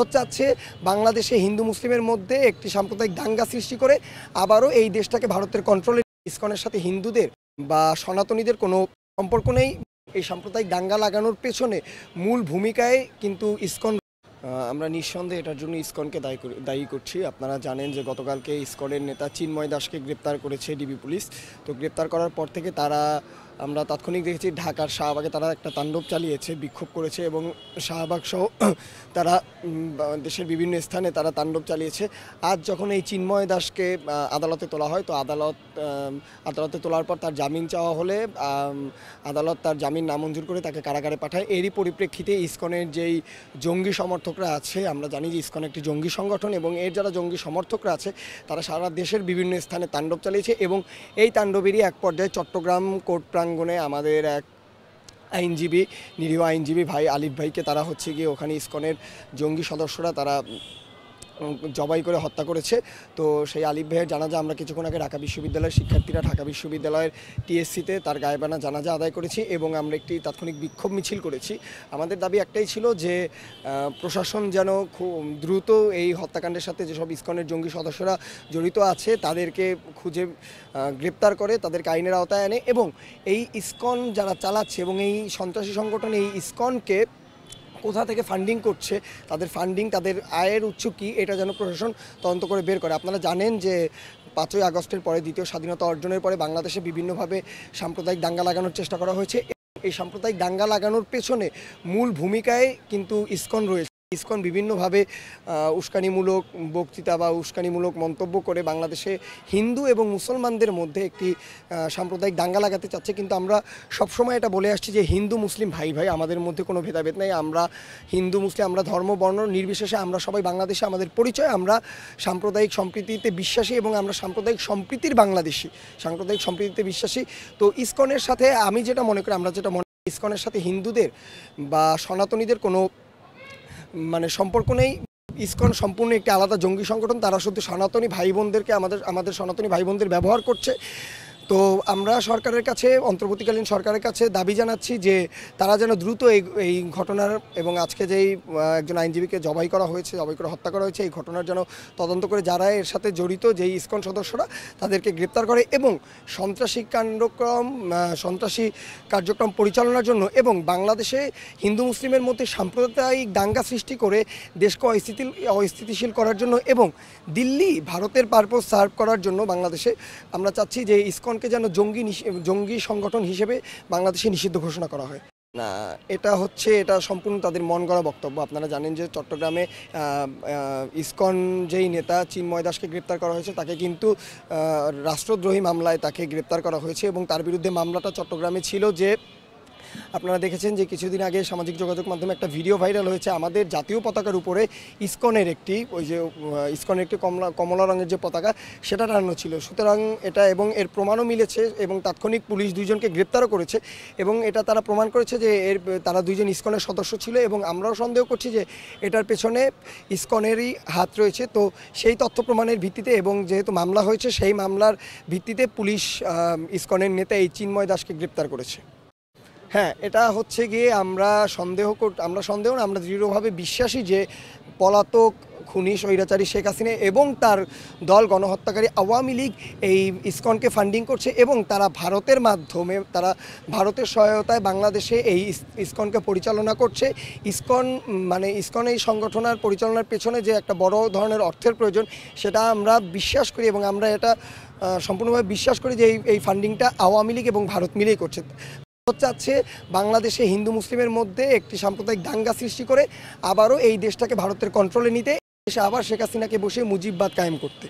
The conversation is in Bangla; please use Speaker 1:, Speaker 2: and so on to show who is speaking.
Speaker 1: চাচ্ছে বাংলাদেশে হিন্দু মুসলিমের মধ্যে একটি সাম্প্রদায়িক দাঙ্গা সৃষ্টি করে আবারও এই দেশটাকে ভারতের কন্ট্রোলে। ইসকনের সাথে হিন্দুদের বা সনাতনীদের কোনো সম্পর্ক নেই। এই সাম্প্রদায়িক দাঙ্গা লাগানোর পেছনে মূল ভূমিকায় কিন্তু ইসকন। আমরা নিঃসন্দেহে এটার জন্য ইসকনকে দায়ী করছি। আপনারা জানেন যে গতকালকে ইসকনের নেতা চিন্ময় দাসকে গ্রেপ্তার করেছে ডিবি পুলিশ। তো গ্রেপ্তার করার পর থেকে আমরা তাৎক্ষণিক দেখেছি ঢাকার শাহবাগে তারা একটা তাণ্ডব চালিয়েছে, বিক্ষোভ করেছে এবং শাহবাগ সহ তারা দেশের বিভিন্ন স্থানে তারা তাণ্ডব চালিয়েছে। আজ যখন এই চিন্ময় দাসকে আদালতে তোলা হয়, তো আদালতে তোলার পর তার জামিন চাওয়া হলে আদালত তার জামিন নামঞ্জুর করে তাকে কারাগারে পাঠায়। এরই পরিপ্রেক্ষিতে ইসকনের যেই জঙ্গি সমর্থকরা আছে, আমরা জানি যে ইসকন একটি জঙ্গি সংগঠন এবং এর যারা জঙ্গি সমর্থকরা আছে তারা সারা দেশের বিভিন্ন স্থানে তাণ্ডব চালিয়েছে এবং এই তাণ্ডবেরই এক পর্যায়ে চট্টগ্রাম কোর্ট প্রাঙ্গণে আমাদের এক আইনজীবী, নিরীহ আইনজীবী ভাই আলিফ ভাইকে তারা গিয়ে ওখানে ইসকনের জঙ্গি সদস্যরা তারা জবাই করে হত্যা করেছে। তো সেই আলিফ ভাইয়ের জানাজা আমরা কিছুক্ষণ আগে ঢাকা বিশ্ববিদ্যালয়ের শিক্ষার্থীরা ঢাকা বিশ্ববিদ্যালয়ের টিএসসিতে তার গায়েবানা জানাজা আদায় করেছি এবং আমরা একটি তাৎক্ষণিক বিক্ষোভ মিছিল করেছি। আমাদের দাবি একটাই ছিল যে প্রশাসন যেন খুব দ্রুত এই হত্যাকাণ্ডের সাথে যেসব ইসকনের জঙ্গি সদস্যরা জড়িত আছে তাদেরকে খুঁজে গ্রেপ্তার করে তাদেরকে আইনের আওতায় আনে এবং এই ইসকন যারা চালাচ্ছে এবং এই সন্ত্রাসী সংগঠন এই ইসকনকে কোথা থেকে ফান্ডিং করছে, তাদের ফান্ডিং, তাদের আয়ের উৎস কী, এটা যেন প্রশাসন তদন্ত করে বের করে। আপনারা জানেন যে 5ই আগস্টের পরে, দ্বিতীয় স্বাধীনতা অর্জনের পরে বাংলাদেশে বিভিন্নভাবে সাম্প্রদায়িক দাঙ্গা লাগানোর চেষ্টা করা হয়েছে। এই সাম্প্রদায়িক দাঙ্গা লাগানোর পেছনে মূল ভূমিকায় কিন্তু ইসকন রয়েছে। ইসকন বিভিন্নভাবে উস্কানিমূলক বক্তৃতা বা উস্কানিমূলক মন্তব্য করে বাংলাদেশে হিন্দু এবং মুসলমানদের মধ্যে একটি সাম্প্রদায়িক দাঙ্গা লাগাতে চাচ্ছে। কিন্তু আমরা সবসময় এটা বলে আসছি যে হিন্দু মুসলিম ভাই ভাই, আমাদের মধ্যে কোনো ভেদাভেদ নেই। আমরা হিন্দু মুসলিম, আমরা ধর্ম বর্ণ নির্বিশেষে আমরা সবাই বাংলাদেশে, আমাদের পরিচয়, আমরা সাম্প্রদায়িক সম্প্রীতিতে বিশ্বাসী এবং আমরা সাম্প্রদায়িক সম্প্রীতির বাংলাদেশি, সাম্প্রদায়িক সম্প্রীতিতে বিশ্বাসী। তো ইসকনের সাথে আমি যেটা মনে করি, আমরা যেটা মনে করি, ইসকনের সাথে হিন্দুদের বা সনাতনীদের কোনো সম্পর্ক নেই। ইসকন সম্পূর্ণ একটি আলাদা জঙ্গি সংগঠন। তারা শুধু সনাতনী ভাই বোনদেরকে, আমাদের সনাতনী ভাই বোনদের ব্যবহার করছে। তো আমরা সরকারের কাছে, অন্তর্বর্তীকালীন সরকারের কাছে দাবি জানাচ্ছি যে তারা যেন দ্রুত এই ঘটনার এবং আজকে যেই একজন আইনজীবীকে জবাই করে হত্যা করা হয়েছে, এই ঘটনার যেন তদন্ত করে যারা এর সাথে জড়িত, যেই ইসকন সদস্যরা, তাদেরকে গ্রেপ্তার করে এবং সন্ত্রাসী কার্যক্রম পরিচালনার জন্য এবং বাংলাদেশে হিন্দু মুসলিমের মধ্যে সাম্প্রদায়িক দাঙ্গা সৃষ্টি করে দেশকে অস্থিতিশীল করার জন্য এবং দিল্লি ভারতের পারপোজ সার্ভ করার জন্য বাংলাদেশে আমরা চাচ্ছি যে ইসকন যেন জঙ্গি সংগঠন হিসেবে বাংলাদেশে নিষিদ্ধ ঘোষণা করা হয়। না, এটা সম্পূর্ণ তাদের মন গড়া বক্তব্য। আপনারা জানেন যে চট্টগ্রামে ইসকন যেই নেতা চিন্ময় দাসকে গ্রেপ্তার করা হয়েছে, তাকে কিন্তু রাষ্ট্রদ্রোহী মামলায় তাকে গ্রেপ্তার করা হয়েছে এবং তার বিরুদ্ধে মামলাটা চট্টগ্রামে ছিল যে আপনারা দেখেছেন যে কিছুদিন আগে সামাজিক যোগাযোগ মাধ্যমে একটা ভিডিও ভাইরাল হয়েছে আমাদের জাতীয় পতাকার উপরে ইসকনের একটি কমলা রঙের যে পতাকা সেটা টানানো ছিল। সুতরাং এটা এবং এর প্রমাণও মিলেছে এবং তাৎক্ষণিক পুলিশ দুইজনকে গ্রেপ্তারও করেছে এবং এটা তারা প্রমাণ করেছে যে তারা দুইজন ইসকনের সদস্য ছিল এবং আমরাও সন্দেহ করছি যে এটার পেছনে ইসকনেরই হাত রয়েছে। তো সেই তথ্য প্রমাণের ভিত্তিতে এবং যেহেতু মামলা হয়েছে, সেই মামলার ভিত্তিতে পুলিশ ইসকনের নেতা এই চিন্ময় দাসকে গ্রেপ্তার করেছে। হ্যাঁ, এটা গিয়ে আমরা দৃঢ়ভাবে বিশ্বাসী যে পলাতক খুনি স্বৈরাচারী শেখ হাসিনা এবং তার দল গণহত্যাকারী আওয়ামী লীগ এই ইসকনকে ফান্ডিং করছে এবং তারা ভারতের মাধ্যমে, তারা ভারতের সহায়তায় বাংলাদেশে এই ইসকনকে পরিচালনা করছে। ইসকন এই সংগঠনের পরিচালনার পেছনে যে একটা বড় ধরনের অর্থের প্রয়োজন, সেটা আমরা বিশ্বাস করি এবং আমরা এটা সম্পূর্ণভাবে বিশ্বাস করি যে এই ফান্ডিংটা আওয়ামী লীগ এবং ভারত মিলেই করছে। চাচ্ছে বাংলাদেশে হিন্দু মুসলিমের মধ্যে একটি সাম্প্রদায়িক দাঙ্গা সৃষ্টি করে আবারও এই দেশটাকে ভারতের কন্ট্রোলে নিতে, আবার শেখ হাসিনাকে বসে মুজিববাদ কায়েম করতে।